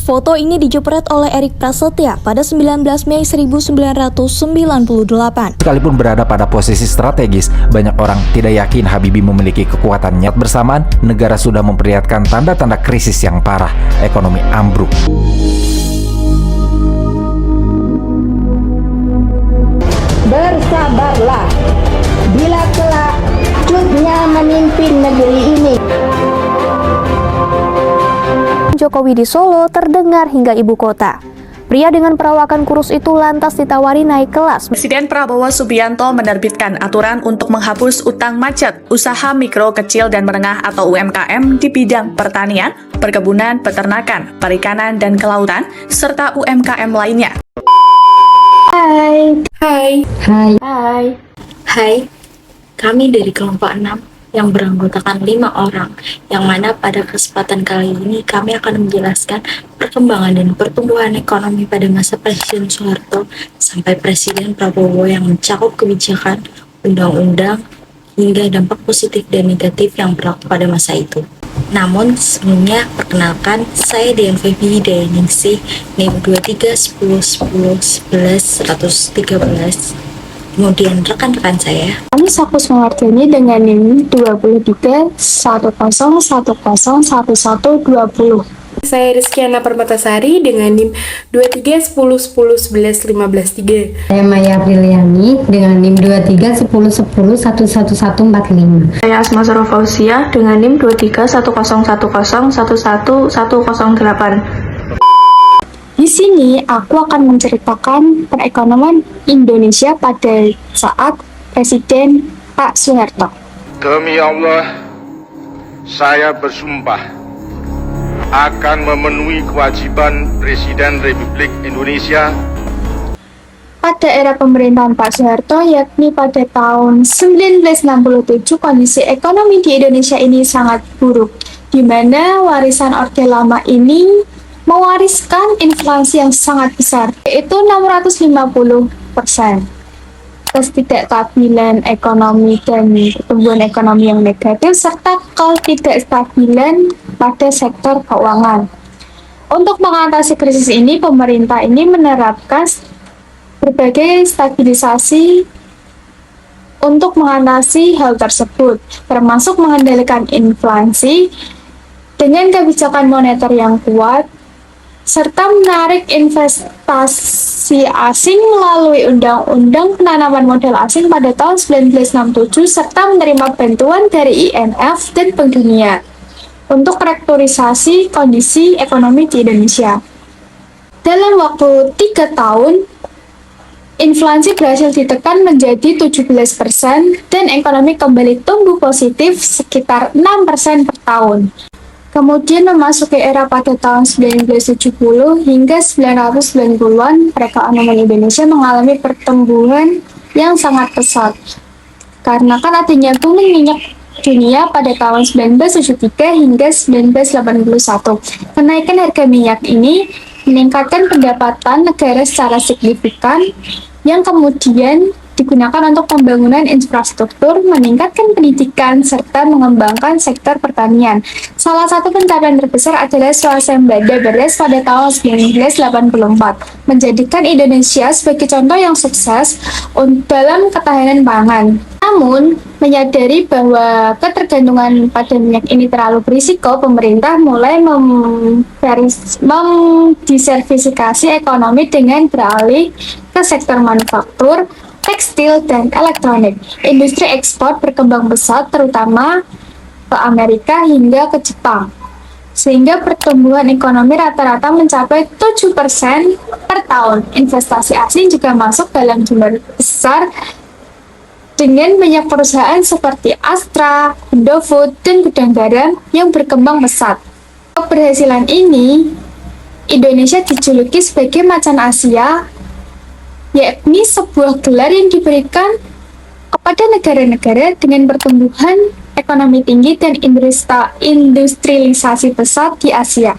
Foto ini dijepret oleh Erik Prasetya pada 19 Mei 1998. Sekalipun berada pada posisi strategis, banyak orang tidak yakin Habibie memiliki kekuatan nyat. Bersamaan, negara sudah memperlihatkan tanda-tanda krisis yang parah, ekonomi ambruk. Bersabarlah, bila kelak cutnya memimpin negeri ini. Jokowi di Solo terdengar hingga ibu kota. Pria dengan perawakan kurus itu lantas ditawari naik kelas. Presiden Prabowo Subianto menerbitkan aturan untuk menghapus utang macet usaha mikro, kecil, dan menengah atau UMKM di bidang pertanian, perkebunan, peternakan, perikanan, dan kelautan, serta UMKM lainnya. Hai. Kami dari kelompok 6 yang beranggotakan 5 orang, yang mana pada kesempatan kali ini kami akan menjelaskan perkembangan dan pertumbuhan ekonomi pada masa Presiden Soeharto sampai Presiden Prabowo yang mencakup kebijakan, undang-undang, hingga dampak positif dan negatif yang berlaku pada masa itu. Namun sebelumnya, perkenalkan, saya Dian Febi Dayaningsih, NIM 2310111113. Kemudian rekan-rekan saya, Kami Sakus Mawardhani dengan NIM 2310101120. Saya Rizkyana Permatasari dengan NIM 231011111513. Saya Maya Apriliani dengan NIM 2310111145. Saya Asma Sarofausia dengan NIM 2311111108. Di sini aku akan menceritakan perekonomian Indonesia pada saat Presiden Pak Soeharto. Demi Allah, saya bersumpah akan memenuhi kewajiban Presiden Republik Indonesia Pada era pemerintahan Pak Soeharto, yakni pada tahun 1967, kondisi ekonomi di Indonesia ini sangat buruk, di mana warisan Orde Lama ini mewariskan inflasi yang sangat besar, yaitu 650%. Ketidakstabilan ekonomi dan pertumbuhan ekonomi yang negatif, serta ketidakstabilan pada sektor keuangan. Untuk mengatasi krisis ini, pemerintah ini menerapkan berbagai stabilisasi untuk mengatasi hal tersebut, termasuk mengendalikan inflasi dengan kebijakan moneter yang kuat, serta menarik investasi asing melalui Undang-Undang Penanaman Modal Asing pada tahun 1967, serta menerima bantuan dari IMF dan Bank Dunia untuk restrukturisasi kondisi ekonomi di Indonesia. Dalam waktu 3 tahun, inflasi berhasil ditekan menjadi 17% dan ekonomi kembali tumbuh positif sekitar 6% per tahun. Kemudian memasuki era pada tahun 1970 hingga 1990-an, perekonomian Indonesia mengalami pertumbuhan yang sangat pesat. Karena kan adanya booming minyak dunia pada tahun 1973 hingga 1981. Kenaikan harga minyak ini meningkatkan pendapatan negara secara signifikan yang kemudian digunakan untuk pembangunan infrastruktur, meningkatkan pendidikan, serta mengembangkan sektor pertanian. Salah satu pencapaian terbesar adalah swasembada beras pada tahun 1984, menjadikan Indonesia sebagai contoh yang sukses dalam ketahanan pangan. Namun, menyadari bahwa ketergantungan pada minyak ini terlalu berisiko, pemerintah mulai mendiversifikasi ekonomi dengan beralih ke sektor manufaktur, tekstil, dan elektronik. Industri ekspor berkembang pesat, terutama ke Amerika hingga ke Jepang, sehingga pertumbuhan ekonomi rata-rata mencapai 7% per tahun. Investasi asing juga masuk dalam jumlah besar dengan banyak perusahaan seperti Astra, Indofood, dan gudang garam yang berkembang pesat. Keberhasilan ini, Indonesia dijuluki sebagai macan Asia, yakni sebuah gelar yang diberikan kepada negara-negara dengan pertumbuhan ekonomi tinggi dan industrialisasi pesat di Asia.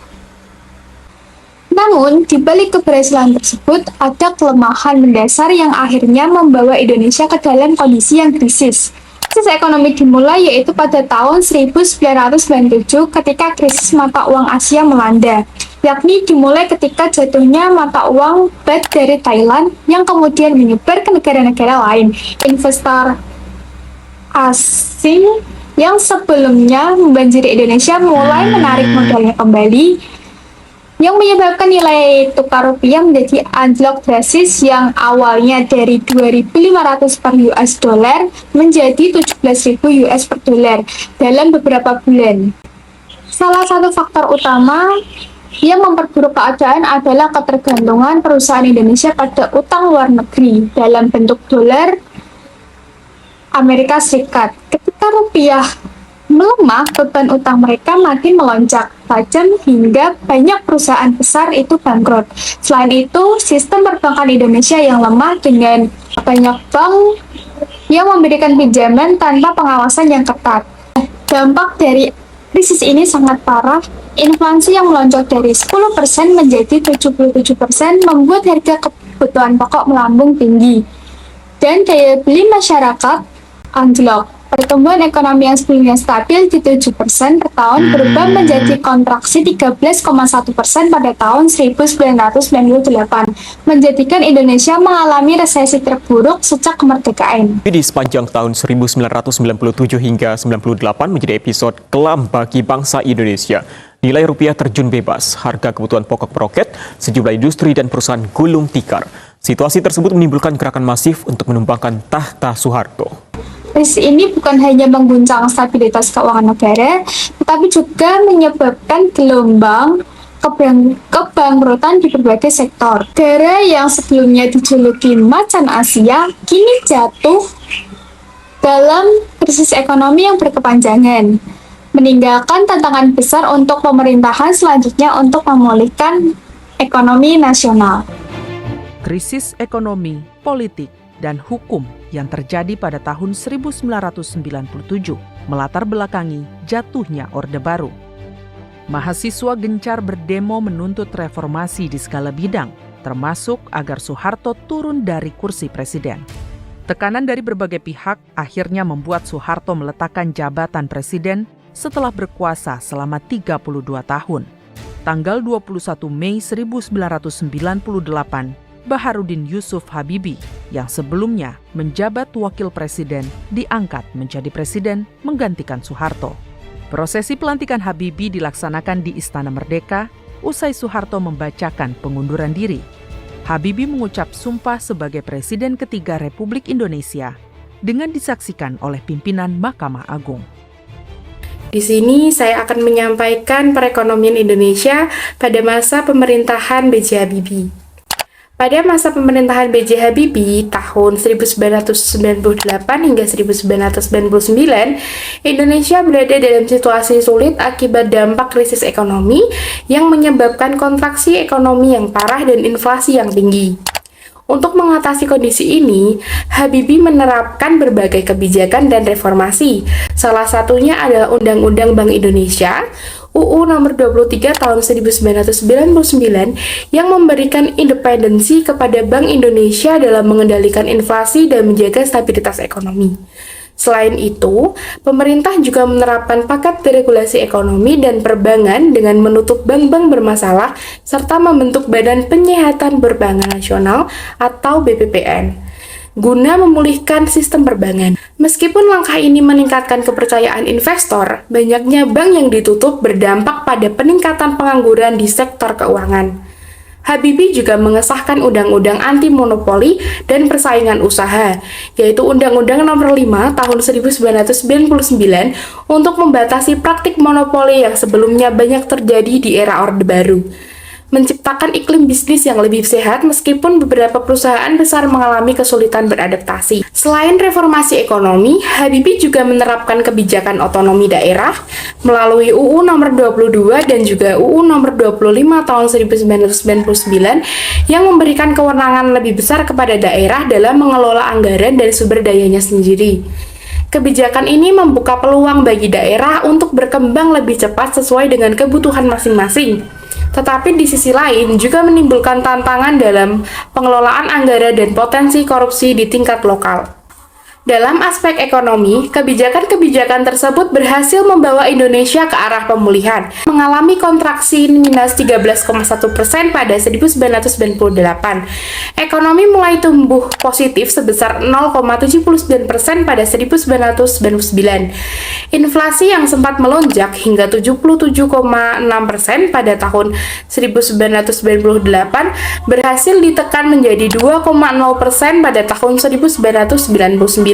Namun, di balik keberhasilan tersebut, ada kelemahan mendasar yang akhirnya membawa Indonesia ke dalam kondisi yang krisis. Krisis ekonomi dimulai yaitu pada tahun 1997 ketika krisis mata uang Asia melanda. yakni dimulai ketika jatuhnya mata uang baht dari Thailand yang kemudian menyebar ke negara-negara lain. Investor asing yang sebelumnya membanjiri Indonesia mulai menarik modalnya kembali, yang menyebabkan nilai tukar rupiah menjadi anjlok drastis yang awalnya dari 2.500 per US dollar menjadi 17.000 US per dolar dalam beberapa bulan. Salah satu faktor utama yang memperburuk keadaan adalah ketergantungan perusahaan Indonesia pada utang luar negeri dalam bentuk dolar Amerika Serikat. Ketika rupiah melemah, beban utang mereka makin melonjak tajam hingga banyak perusahaan besar itu bangkrut. Selain itu, sistem perbankan Indonesia yang lemah dengan banyak bank yang memberikan pinjaman tanpa pengawasan yang ketat. Dampak dari krisis ini sangat parah. Inflasi yang melonjak dari 10% menjadi 77% membuat harga kebutuhan pokok melambung tinggi dan daya beli masyarakat anjlok. Pertumbuhan ekonomi yang sebelumnya stabil di 7% per tahun berubah menjadi kontraksi 13,1% pada tahun 1998, menjadikan Indonesia mengalami resesi terburuk sejak kemerdekaan. Di sepanjang tahun 1997 hingga 98 menjadi episode kelam bagi bangsa Indonesia. Nilai rupiah terjun bebas, harga kebutuhan pokok meroket, sejumlah industri dan perusahaan gulung tikar. Situasi tersebut menimbulkan gerakan masif untuk menumbangkan tahta Soeharto. Krisis ini bukan hanya mengguncang stabilitas keuangan negara, tetapi juga menyebabkan gelombang kebangkrutan di berbagai sektor. Negara yang sebelumnya dijuluki macan Asia, kini jatuh dalam krisis ekonomi yang berkepanjangan, meninggalkan tantangan besar untuk pemerintahan selanjutnya untuk memulihkan ekonomi nasional. Krisis ekonomi, politik, dan hukum yang terjadi pada tahun 1997 melatar belakangi jatuhnya Orde Baru. Mahasiswa gencar berdemo menuntut reformasi di segala bidang, termasuk agar Soeharto turun dari kursi presiden. Tekanan dari berbagai pihak akhirnya membuat Soeharto meletakkan jabatan presiden setelah berkuasa selama 32 tahun. Tanggal 21 Mei 1998, Baharudin Yusuf Habibie yang sebelumnya menjabat wakil presiden diangkat menjadi presiden menggantikan Soeharto. Prosesi pelantikan Habibie dilaksanakan di Istana Merdeka usai Soeharto membacakan pengunduran diri. Habibie mengucap sumpah sebagai presiden ketiga Republik Indonesia dengan disaksikan oleh pimpinan Mahkamah Agung. Di sini saya akan menyampaikan perekonomian Indonesia pada masa pemerintahan B.J. Habibie. Pada masa pemerintahan B.J. Habibie tahun 1998 hingga 1999, Indonesia berada dalam situasi sulit akibat dampak krisis ekonomi yang menyebabkan kontraksi ekonomi yang parah dan inflasi yang tinggi. Untuk mengatasi kondisi ini, Habibie menerapkan berbagai kebijakan dan reformasi. Salah satunya adalah Undang-Undang Bank Indonesia, UU Nomor 23 Tahun 1999 yang memberikan independensi kepada Bank Indonesia dalam mengendalikan inflasi dan menjaga stabilitas ekonomi. Selain itu, pemerintah juga menerapkan paket deregulasi ekonomi dan perbankan dengan menutup bank-bank bermasalah serta membentuk Badan Penyihatan Perbankan Nasional atau BPPN guna memulihkan sistem perbankan. Meskipun langkah ini meningkatkan kepercayaan investor, banyaknya bank yang ditutup berdampak pada peningkatan pengangguran di sektor keuangan. Habibie juga mengesahkan Undang-Undang Anti Monopoli dan Persaingan Usaha, yaitu Undang-Undang Nomor 5 Tahun 1999 untuk membatasi praktik monopoli yang sebelumnya banyak terjadi di era Orde Baru, menciptakan iklim bisnis yang lebih sehat meskipun beberapa perusahaan besar mengalami kesulitan beradaptasi. Selain reformasi ekonomi, Habibie juga menerapkan kebijakan otonomi daerah melalui UU Nomor 22 dan juga UU Nomor 25 Tahun 1999 yang memberikan kewenangan lebih besar kepada daerah dalam mengelola anggaran dan sumber dayanya sendiri. Kebijakan ini membuka peluang bagi daerah untuk berkembang lebih cepat sesuai dengan kebutuhan masing-masing. Tetapi di sisi lain juga menimbulkan tantangan dalam pengelolaan anggaran dan potensi korupsi di tingkat lokal. Dalam aspek ekonomi, kebijakan-kebijakan tersebut berhasil membawa Indonesia ke arah pemulihan, mengalami kontraksi minus 13,1% pada 1998. Ekonomi mulai tumbuh positif sebesar 0,79% pada 1999. Inflasi yang sempat melonjak hingga 77,6% pada tahun 1998 berhasil ditekan menjadi 2,0% pada tahun 1999.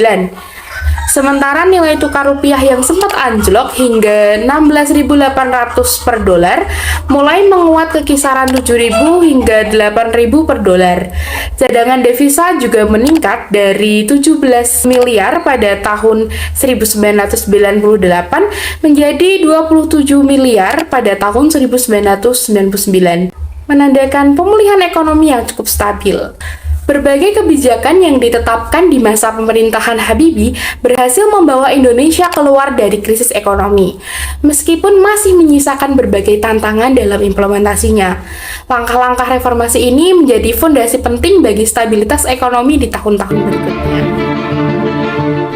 Sementara nilai tukar rupiah yang sempat anjlok hingga 16.800 per dolar mulai menguat ke kisaran 7.000 hingga 8.000 per dolar. Cadangan devisa juga meningkat dari 17 miliar pada tahun 1998 menjadi 27 miliar pada tahun 1999, menandakan pemulihan ekonomi yang cukup stabil. Berbagai kebijakan yang ditetapkan di masa pemerintahan Habibie berhasil membawa Indonesia keluar dari krisis ekonomi, meskipun masih menyisakan berbagai tantangan dalam implementasinya. Langkah-langkah reformasi ini menjadi fondasi penting bagi stabilitas ekonomi di tahun-tahun berikutnya.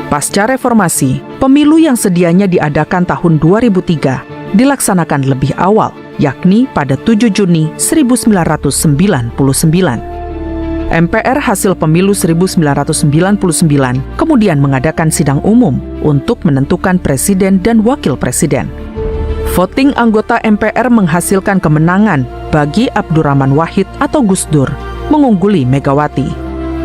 Pasca reformasi, pemilu yang sedianya diadakan tahun 2003 dilaksanakan lebih awal, yakni pada 7 Juni 1999. MPR hasil pemilu 1999 kemudian mengadakan sidang umum untuk menentukan presiden dan wakil presiden. Voting anggota MPR menghasilkan kemenangan bagi Abdurrahman Wahid atau Gus Dur, mengungguli Megawati.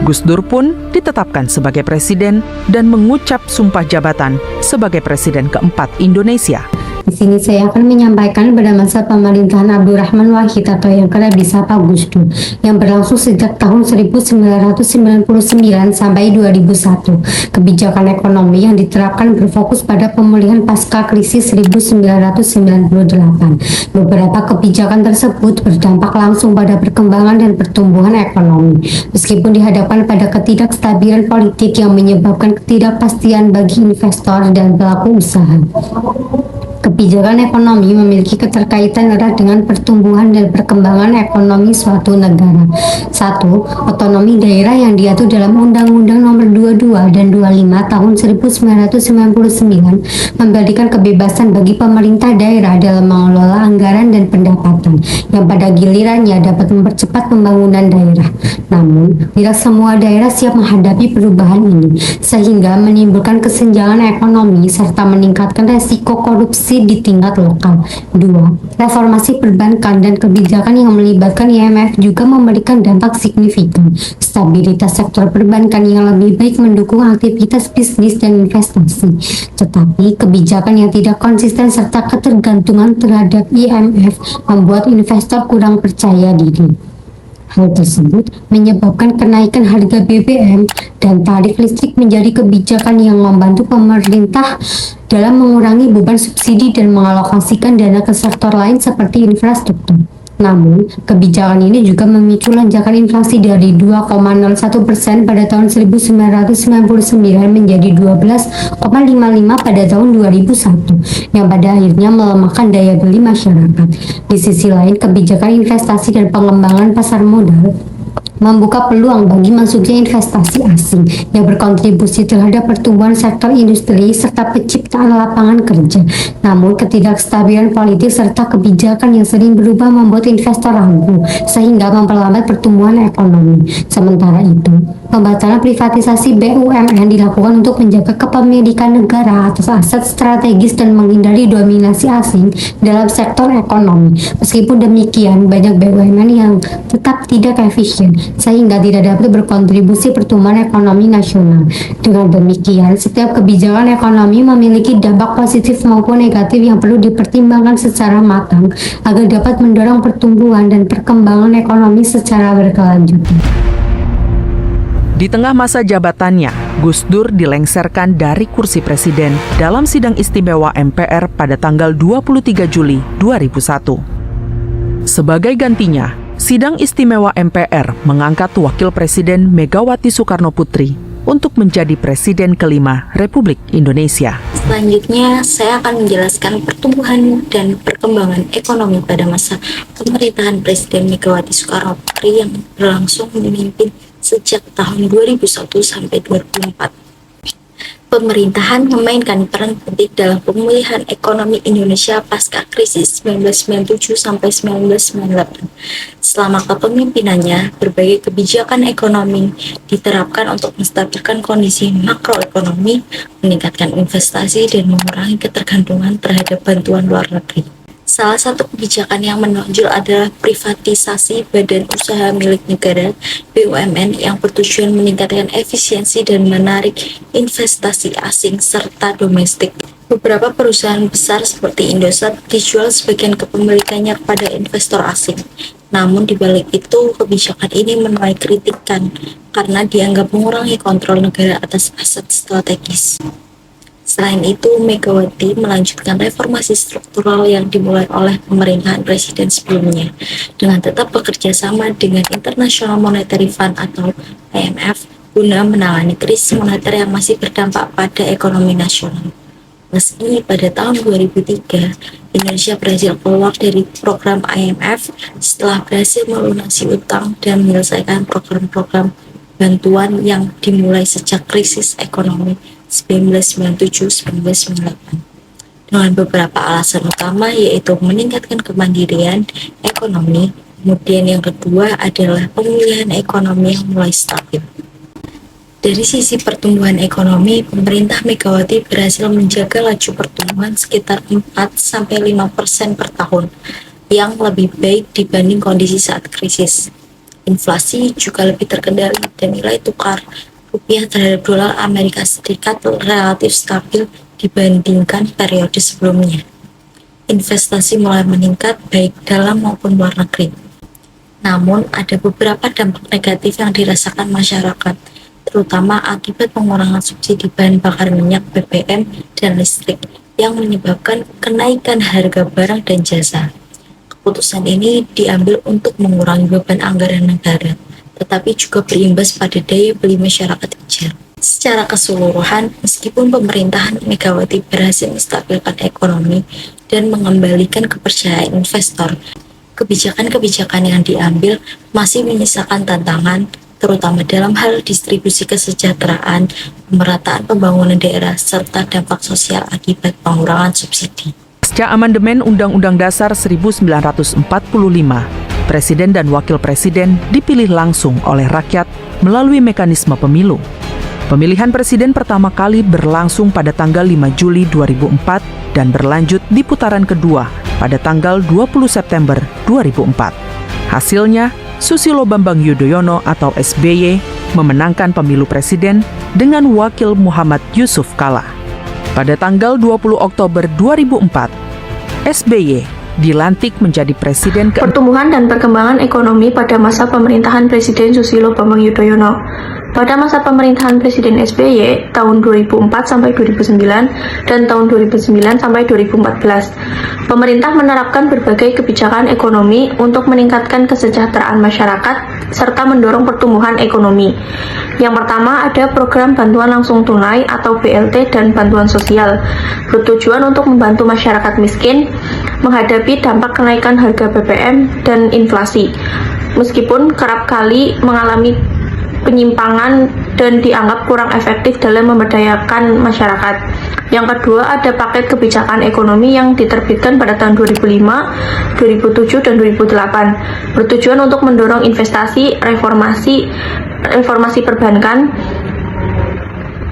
Gus Dur pun ditetapkan sebagai presiden dan mengucap sumpah jabatan sebagai presiden keempat Indonesia. Di sini saya akan menyampaikan pada masa pemerintahan Abdurrahman Wahid atau yang kerap disapa Gus Dur yang berlangsung sejak tahun 1999 sampai 2001. Kebijakan ekonomi yang diterapkan berfokus pada pemulihan pasca krisis 1998. Beberapa kebijakan tersebut berdampak langsung pada perkembangan dan pertumbuhan ekonomi, meskipun dihadapkan pada ketidakstabilan politik yang menyebabkan ketidakpastian bagi investor dan pelaku usaha. Kebijakan ekonomi memiliki keterkaitan erat dengan pertumbuhan dan perkembangan ekonomi suatu negara. 1. Otonomi daerah yang diatur dalam Undang-Undang Nomor 22 dan 25 Tahun 1999 memberikan kebebasan bagi pemerintah daerah dalam mengelola anggaran dan pendapatan, yang pada gilirannya dapat mempercepat pembangunan daerah. Namun, tidak semua daerah siap menghadapi perubahan ini, sehingga menimbulkan kesenjangan ekonomi serta meningkatkan resiko korupsi di tingkat lokal. 2. Reformasi perbankan dan kebijakan yang melibatkan IMF juga memberikan dampak signifikan. Stabilitas sektor perbankan yang lebih baik mendukung aktivitas bisnis dan investasi. Tetapi kebijakan yang tidak konsisten serta ketergantungan terhadap IMF membuat investor kurang percaya diri. Hal tersebut menyebabkan kenaikan harga BBM dan tarif listrik menjadi kebijakan yang membantu pemerintah dalam mengurangi beban subsidi dan mengalokasikan dana ke sektor lain seperti infrastruktur. Namun, kebijakan ini juga memicu lonjakan inflasi dari 2,01% pada tahun 1999 menjadi 12,55% pada tahun 2001, yang pada akhirnya melemahkan daya beli masyarakat. Di sisi lain, kebijakan investasi dan pengembangan pasar modal membuka peluang bagi masuknya investasi asing yang berkontribusi terhadap pertumbuhan sektor industri serta penciptaan lapangan kerja. Namun, ketidakstabilan politik serta kebijakan yang sering berubah membuat investor ragu sehingga memperlambat pertumbuhan ekonomi. Sementara itu, pembatalan privatisasi BUMN dilakukan untuk menjaga kepemilikan negara atas aset strategis dan menghindari dominasi asing dalam sektor ekonomi. Meskipun demikian, banyak BUMN yang tetap tidak efisien sehingga tidak dapat berkontribusi pertumbuhan ekonomi nasional. Dengan demikian, setiap kebijakan ekonomi memiliki dampak positif maupun negatif yang perlu dipertimbangkan secara matang agar dapat mendorong pertumbuhan dan perkembangan ekonomi secara berkelanjutan. Di tengah masa jabatannya, Gus Dur dilengserkan dari kursi presiden dalam sidang istimewa MPR pada tanggal 23 Juli 2001. Sebagai gantinya, sidang istimewa MPR mengangkat Wakil Presiden Megawati Soekarnoputri untuk menjadi Presiden kelima Republik Indonesia. Selanjutnya, saya akan menjelaskan pertumbuhan dan perkembangan ekonomi pada masa pemerintahan Presiden Megawati Soekarnoputri yang berlangsung memimpin sejak tahun 2001 sampai 2004. pemerintahan memainkan peran penting dalam pemulihan ekonomi Indonesia pasca krisis 1997 sampai 1998. Selama kepemimpinannya, berbagai kebijakan ekonomi diterapkan untuk menstabilkan kondisi makroekonomi, meningkatkan investasi, dan mengurangi ketergantungan terhadap bantuan luar negeri. Salah satu kebijakan yang menonjol adalah privatisasi badan usaha milik negara (BUMN) yang bertujuan meningkatkan efisiensi dan menarik investasi asing serta domestik. Beberapa perusahaan besar seperti Indosat dijual sebagian kepemilikannya kepada investor asing. Namun di balik itu, kebijakan ini menuai kritikan karena dianggap mengurangi kontrol negara atas aset strategis. Selain itu, Megawati melanjutkan reformasi struktural yang dimulai oleh pemerintahan presiden sebelumnya, dengan tetap bekerja sama dengan International Monetary Fund atau IMF guna menangani krisis moneter yang masih berdampak pada ekonomi nasional. Meski pada tahun 2003, Indonesia berhasil keluar dari program IMF setelah berhasil melunasi utang dan menyelesaikan program-program bantuan yang dimulai sejak krisis ekonomi 1997-1998 dengan beberapa alasan utama, yaitu meningkatkan kemandirian ekonomi. Kemudian yang kedua adalah pemulihan ekonomi yang mulai stabil. Dari sisi pertumbuhan ekonomi, pemerintah Megawati berhasil menjaga laju pertumbuhan sekitar 4-5% per tahun, yang lebih baik dibanding kondisi saat krisis. Inflasi juga lebih terkendali dan nilai tukar rupiah terhadap dolar Amerika Serikat relatif stabil dibandingkan periode sebelumnya. Investasi mulai meningkat baik dalam maupun luar negeri. Namun, ada beberapa dampak negatif yang dirasakan masyarakat, terutama akibat pengurangan subsidi bahan bakar minyak BBM dan listrik yang menyebabkan kenaikan harga barang dan jasa. Keputusan ini diambil untuk mengurangi beban anggaran negara, tetapi juga berimbas pada daya beli masyarakat kecil. Secara keseluruhan, meskipun pemerintahan Megawati berhasil menstabilkan ekonomi dan mengembalikan kepercayaan investor, kebijakan-kebijakan yang diambil masih menyisakan tantangan, terutama dalam hal distribusi kesejahteraan, pemerataan pembangunan daerah, serta dampak sosial akibat pengurangan subsidi. Pasca amandemen Undang-Undang Dasar 1945, Presiden dan Wakil Presiden dipilih langsung oleh rakyat melalui mekanisme pemilu. Pemilihan presiden pertama kali berlangsung pada tanggal 5 Juli 2004 dan berlanjut di putaran kedua pada tanggal 20 September 2004. Hasilnya, Susilo Bambang Yudhoyono atau SBY memenangkan pemilu presiden dengan wakil Muhammad Yusuf kalah. Pada tanggal 20 Oktober 2004, SBY dilantik menjadi presiden Pertumbuhan dan perkembangan ekonomi pada masa pemerintahan Presiden Susilo Bambang Yudhoyono. Pada masa pemerintahan Presiden SBY tahun 2004 sampai 2009 dan tahun 2009 sampai 2014, pemerintah menerapkan berbagai kebijakan ekonomi untuk meningkatkan kesejahteraan masyarakat serta mendorong pertumbuhan ekonomi. Yang pertama ada program bantuan langsung tunai atau BLT dan bantuan sosial, bertujuan untuk membantu masyarakat miskin menghadapi dampak kenaikan harga BBM dan inflasi, meskipun kerap kali mengalami penyimpangan dan dianggap kurang efektif dalam memberdayakan masyarakat. Yang kedua ada paket kebijakan ekonomi yang diterbitkan pada tahun 2005, 2007, dan 2008, bertujuan untuk mendorong investasi, reformasi perbankan,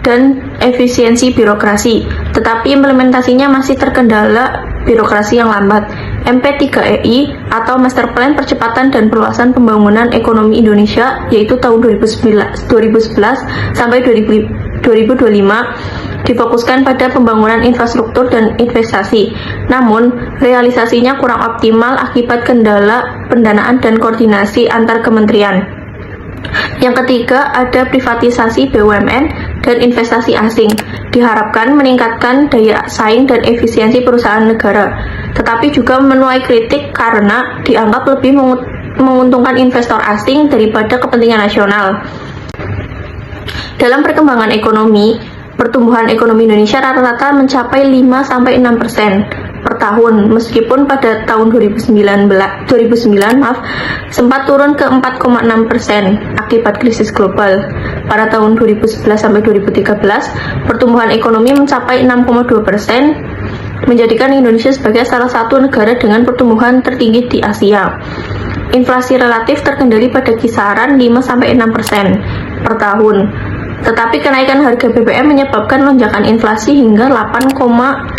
dan efisiensi birokrasi, tetapi implementasinya masih terkendala birokrasi yang lambat. MP3EI atau Master Plan Percepatan dan Perluasan Pembangunan Ekonomi Indonesia, yaitu tahun 2011 sampai 2025, difokuskan pada pembangunan infrastruktur dan investasi. Namun, realisasinya kurang optimal akibat kendala pendanaan dan koordinasi antar kementerian. Yang ketiga, ada privatisasi BUMN dan investasi asing. Diharapkan meningkatkan daya saing dan efisiensi perusahaan negara, tetapi juga menuai kritik karena dianggap lebih menguntungkan investor asing daripada kepentingan nasional. Dalam perkembangan ekonomi, pertumbuhan ekonomi Indonesia rata-rata mencapai 5-6% per tahun, meskipun pada tahun 2009 sempat turun ke 4,6% akibat krisis global. Pada tahun 2011 sampai 2013, pertumbuhan ekonomi mencapai 6,2%, menjadikan Indonesia sebagai salah satu negara dengan pertumbuhan tertinggi di Asia. Inflasi relatif terkendali pada kisaran 5-6% per tahun. Tetapi kenaikan harga BBM menyebabkan lonjakan inflasi hingga 8,36%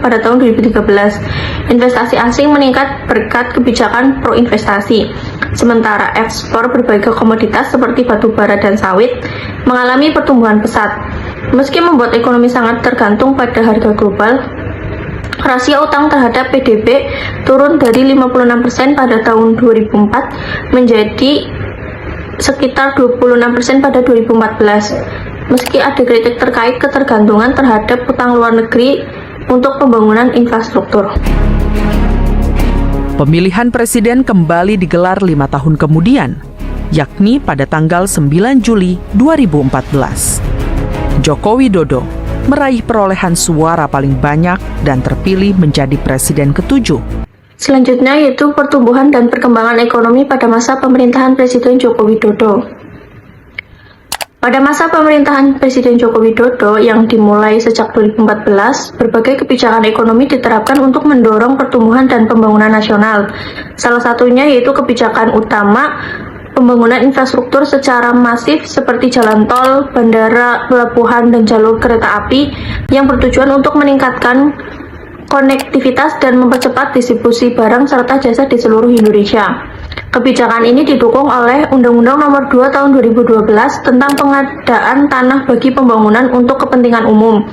pada tahun 2013. Investasi asing meningkat berkat kebijakan pro-investasi. Sementara ekspor berbagai komoditas seperti batu bara dan sawit mengalami pertumbuhan pesat. Meski membuat ekonomi sangat tergantung pada harga global, rasio utang terhadap PDB turun dari 56% pada tahun 2004 menjadi sekitar 26% pada 2014. Meski ada kritik terkait ketergantungan terhadap utang luar negeri untuk pembangunan infrastruktur. Pemilihan presiden kembali digelar 5 tahun kemudian, yakni pada tanggal 9 Juli 2014. Joko Widodo meraih perolehan suara paling banyak dan terpilih menjadi presiden ke-7. Selanjutnya yaitu pertumbuhan dan perkembangan ekonomi pada masa pemerintahan Presiden Joko Widodo. Pada masa pemerintahan Presiden Joko Widodo yang dimulai sejak 2014, berbagai kebijakan ekonomi diterapkan untuk mendorong pertumbuhan dan pembangunan nasional. Salah satunya yaitu kebijakan utama pembangunan infrastruktur secara masif seperti jalan tol, bandara, pelabuhan, dan jalur kereta api yang bertujuan untuk meningkatkan konektivitas dan mempercepat distribusi barang serta jasa di seluruh Indonesia. Kebijakan ini didukung oleh Undang-Undang Nomor 2 Tahun 2012 tentang pengadaan tanah bagi pembangunan untuk kepentingan umum,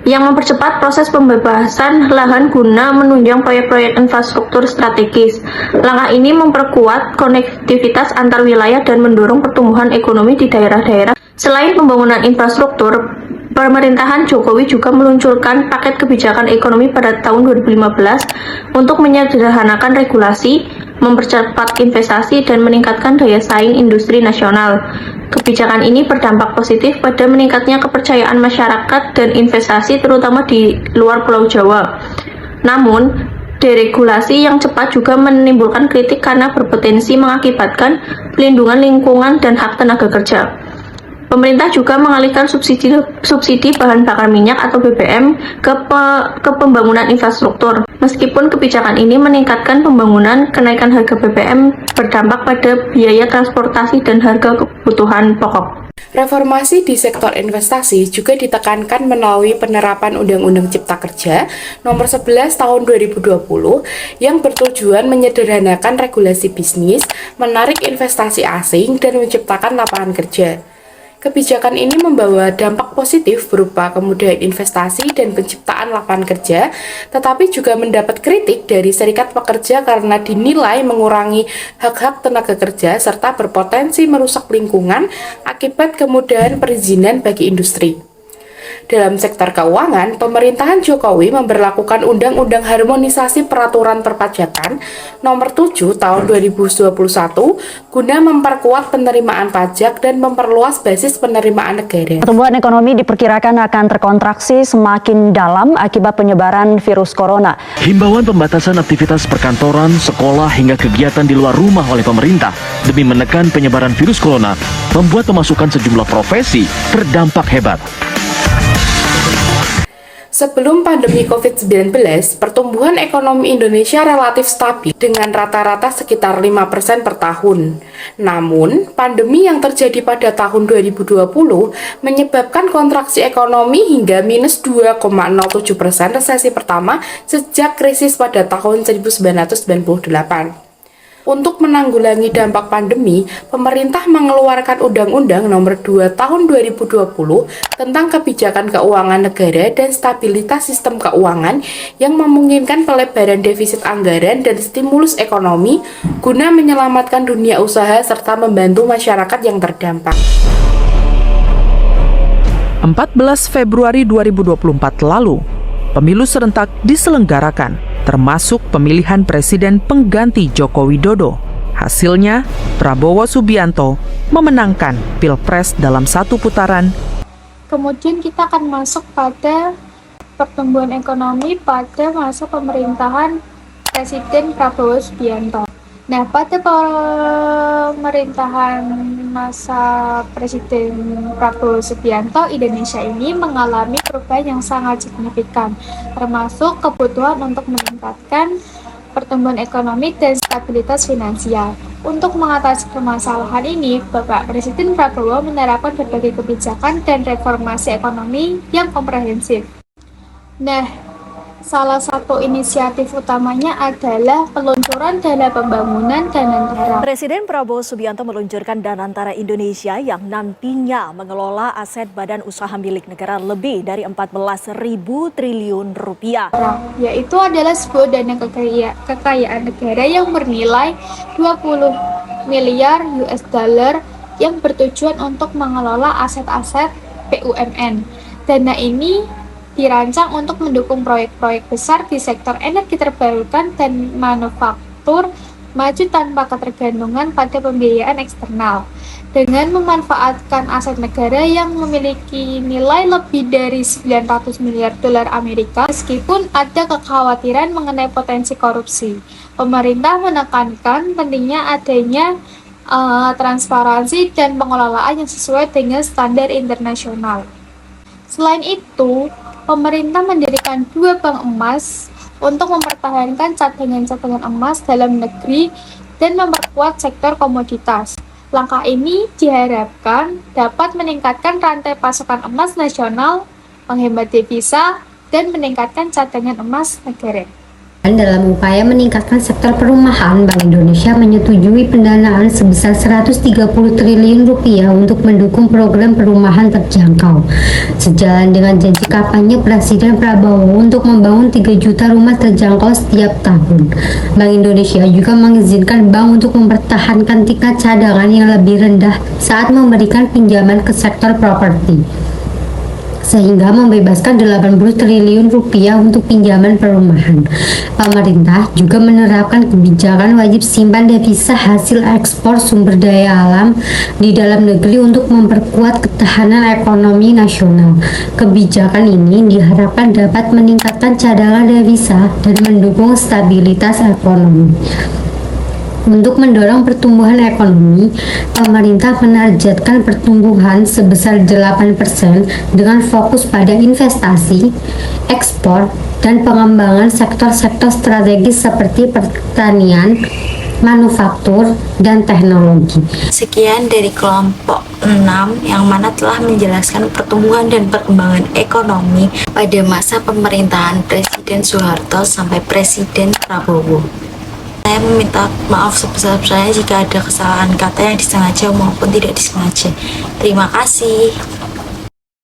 yang mempercepat proses pembebasan lahan guna menunjang proyek-proyek infrastruktur strategis. Langkah ini memperkuat konektivitas antar wilayah dan mendorong pertumbuhan ekonomi di daerah-daerah. Selain pembangunan infrastruktur, pemerintahan Jokowi juga meluncurkan paket kebijakan ekonomi pada tahun 2015 untuk menyederhanakan regulasi, mempercepat investasi, dan meningkatkan daya saing industri nasional. Kebijakan ini berdampak positif pada meningkatnya kepercayaan masyarakat dan investasi terutama di luar Pulau Jawa. Namun, deregulasi yang cepat juga menimbulkan kritik karena berpotensi mengakibatkan pelindungan lingkungan dan hak tenaga kerja. Pemerintah juga mengalihkan subsidi bahan bakar minyak atau BBM ke pembangunan infrastruktur. Meskipun kebijakan ini meningkatkan pembangunan, kenaikan harga BBM berdampak pada biaya transportasi dan harga kebutuhan pokok. Reformasi di sektor investasi juga ditekankan melalui penerapan Undang-Undang Cipta Kerja Nomor 11 Tahun 2020 yang bertujuan menyederhanakan regulasi bisnis, menarik investasi asing, dan menciptakan lapangan kerja. Kebijakan ini membawa dampak positif berupa kemudahan investasi dan penciptaan lapangan kerja, tetapi juga mendapat kritik dari serikat pekerja karena dinilai mengurangi hak-hak tenaga kerja serta berpotensi merusak lingkungan akibat kemudahan perizinan bagi industri. Dalam sektor keuangan, pemerintahan Jokowi memberlakukan Undang-Undang Harmonisasi Peraturan Perpajakan Nomor 7 Tahun 2021 guna memperkuat penerimaan pajak dan memperluas basis penerimaan negara. Pertumbuhan ekonomi diperkirakan akan terkontraksi semakin dalam akibat penyebaran virus corona. Himbauan pembatasan aktivitas perkantoran, sekolah, hingga kegiatan di luar rumah oleh pemerintah demi menekan penyebaran virus corona membuat pemasukan sejumlah profesi terdampak hebat. Sebelum pandemi COVID-19, pertumbuhan ekonomi Indonesia relatif stabil dengan rata-rata sekitar 5% per tahun. Namun, pandemi yang terjadi pada tahun 2020 menyebabkan kontraksi ekonomi hingga minus 2,07% resesi pertama sejak krisis pada tahun 1998. Untuk menanggulangi dampak pandemi, pemerintah mengeluarkan Undang-Undang Nomor 2 Tahun 2020 tentang Kebijakan Keuangan Negara dan Stabilitas Sistem Keuangan yang memungkinkan pelebaran defisit anggaran dan stimulus ekonomi guna menyelamatkan dunia usaha serta membantu masyarakat yang terdampak. 14 Februari 2024 lalu, pemilu serentak diselenggarakan, termasuk pemilihan presiden pengganti Joko Widodo. Hasilnya, Prabowo Subianto memenangkan Pilpres dalam satu putaran. Kemudian kita akan masuk pada pertumbuhan ekonomi pada masa pemerintahan Presiden Prabowo Subianto. Nah, pada pemerintahan masa Presiden Prabowo Subianto, Indonesia ini mengalami perubahan yang sangat signifikan, termasuk kebutuhan untuk meningkatkan pertumbuhan ekonomi dan stabilitas finansial. Untuk mengatasi permasalahan ini, Bapak Presiden Prabowo menerapkan berbagai kebijakan dan reformasi ekonomi yang komprehensif. Nah, salah satu inisiatif utamanya adalah peluncuran dana pembangunan Danantara. Presiden Prabowo Subianto meluncurkan Danantara Indonesia yang nantinya mengelola aset badan usaha milik negara lebih dari 14.000 triliun rupiah. Yaitu adalah sebuah dana kekayaan negara yang bernilai 20 miliar US dollar yang bertujuan untuk mengelola aset-aset BUMN. Dana ini dirancang untuk mendukung proyek-proyek besar di sektor energi terbarukan dan manufaktur maju tanpa ketergantungan pada pembiayaan eksternal. Dengan memanfaatkan aset negara yang memiliki nilai lebih dari 900 miliar dolar Amerika, meskipun ada kekhawatiran mengenai potensi korupsi, pemerintah menekankan pentingnya adanya transparansi dan pengelolaan yang sesuai dengan standar internasional. Selain itu, pemerintah mendirikan 2 bank emas untuk mempertahankan cadangan-cadangan emas dalam negeri dan memperkuat sektor komoditas. Langkah ini diharapkan dapat meningkatkan rantai pasokan emas nasional, menghemat devisa, dan meningkatkan cadangan emas negara. Dalam upaya meningkatkan sektor perumahan, Bank Indonesia menyetujui pendanaan sebesar 130 triliun rupiah untuk mendukung program perumahan terjangkau. Sejalan dengan janji kampanye Presiden Prabowo untuk membangun 3 juta rumah terjangkau setiap tahun, Bank Indonesia juga mengizinkan bank untuk mempertahankan tingkat cadangan yang lebih rendah saat memberikan pinjaman ke sektor properti, sehingga membebaskan 80 triliun rupiah untuk pinjaman perumahan. Pemerintah juga menerapkan kebijakan wajib simpan devisa hasil ekspor sumber daya alam di dalam negeri untuk memperkuat ketahanan ekonomi nasional. Kebijakan ini diharapkan dapat meningkatkan cadangan devisa dan mendukung stabilitas ekonomi. Untuk mendorong pertumbuhan ekonomi, pemerintah menargetkan pertumbuhan sebesar 8% dengan fokus pada investasi, ekspor, dan pengembangan sektor-sektor strategis seperti pertanian, manufaktur, dan teknologi. Sekian dari kelompok 6 yang mana telah menjelaskan pertumbuhan dan perkembangan ekonomi pada masa pemerintahan Presiden Soeharto sampai Presiden Prabowo. Saya meminta maaf sebesar-besarnya jika ada kesalahan kata yang disengaja maupun tidak disengaja. Terima kasih.